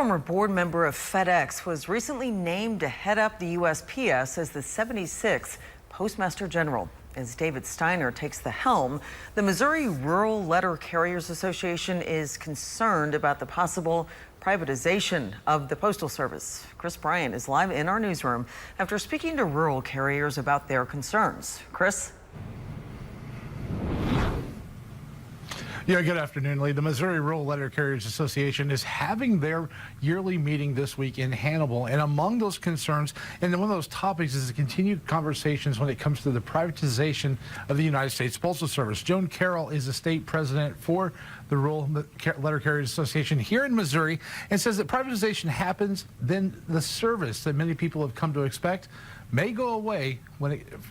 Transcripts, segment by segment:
former board member of FedEx was recently named to head up the USPS as the 76th Postmaster General. As David Steiner takes the helm, the Missouri Rural Letter Carriers Association is concerned about the possible privatization of the Postal Service. Chris Bryant is live in our newsroom after speaking to rural carriers about their concerns. Chris? Yeah, good afternoon, Lee. The Missouri Rural Letter Carriers Association is having their yearly meeting this week in Hannibal. And among those concerns, and one of those topics is the continued conversations when it comes to the privatization of the United States Postal Service. Joan Carroll is the state president for the Rural Letter Carriers Association here in Missouri and says that privatization happens, then the service that many people have come to expect may go away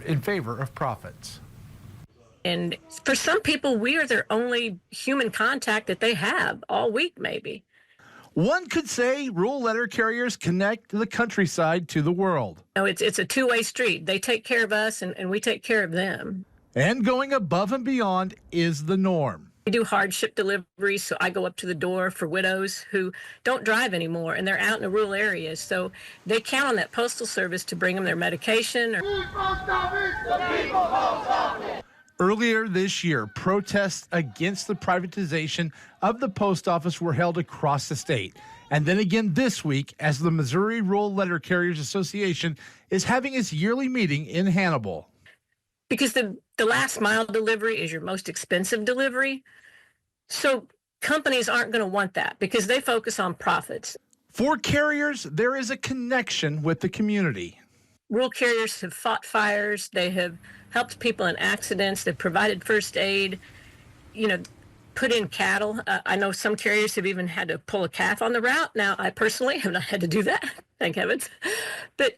in favor of profits. And for some people, we are their only human contact that they have all week, maybe. One could say rural letter carriers connect the countryside to the world. No, it's a two-way street. They take care of us, and we take care of them. And going above and beyond is the norm. We do hardship deliveries, so I go up to the door for widows who don't drive anymore, and they're out in the rural areas. So they count on that postal service to bring them their medication. Earlier this year, protests against the privatization of the post office were held across the state. And then again this week, as the Missouri Rural Letter Carriers Association is having its yearly meeting in Hannibal. Because the last mile delivery is your most expensive delivery. So companies aren't going to want that because they focus on profits. For carriers, there is a connection with the community. Rural carriers have fought fires. They have helped people in accidents. They've provided first aid, put in cattle. I know some carriers have even had to pull a calf on the route. Now, I personally have not had to do that, thank heavens. But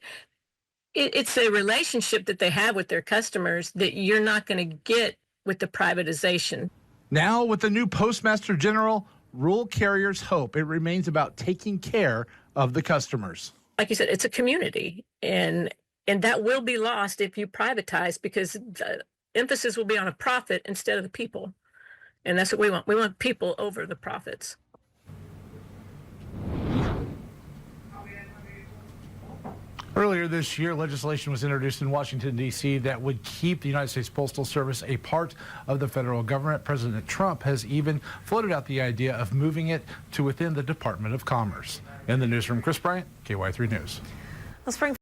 it's a relationship that they have with their customers that you're not going to get with the privatization. Now, with the new Postmaster General, rural carriers hope it remains about taking care of the customers. Like you said, it's a community, and that will be lost if you privatize because the emphasis will be on a profit instead of the people. And that's what we want. We want people over the profits. Earlier this year, legislation was introduced in Washington, D.C. that would keep the United States Postal Service a part of the federal government. President Trump has even floated out the idea of moving it to within the Department of Commerce. In the newsroom, Chris Bryant, KY3 News. Let's bring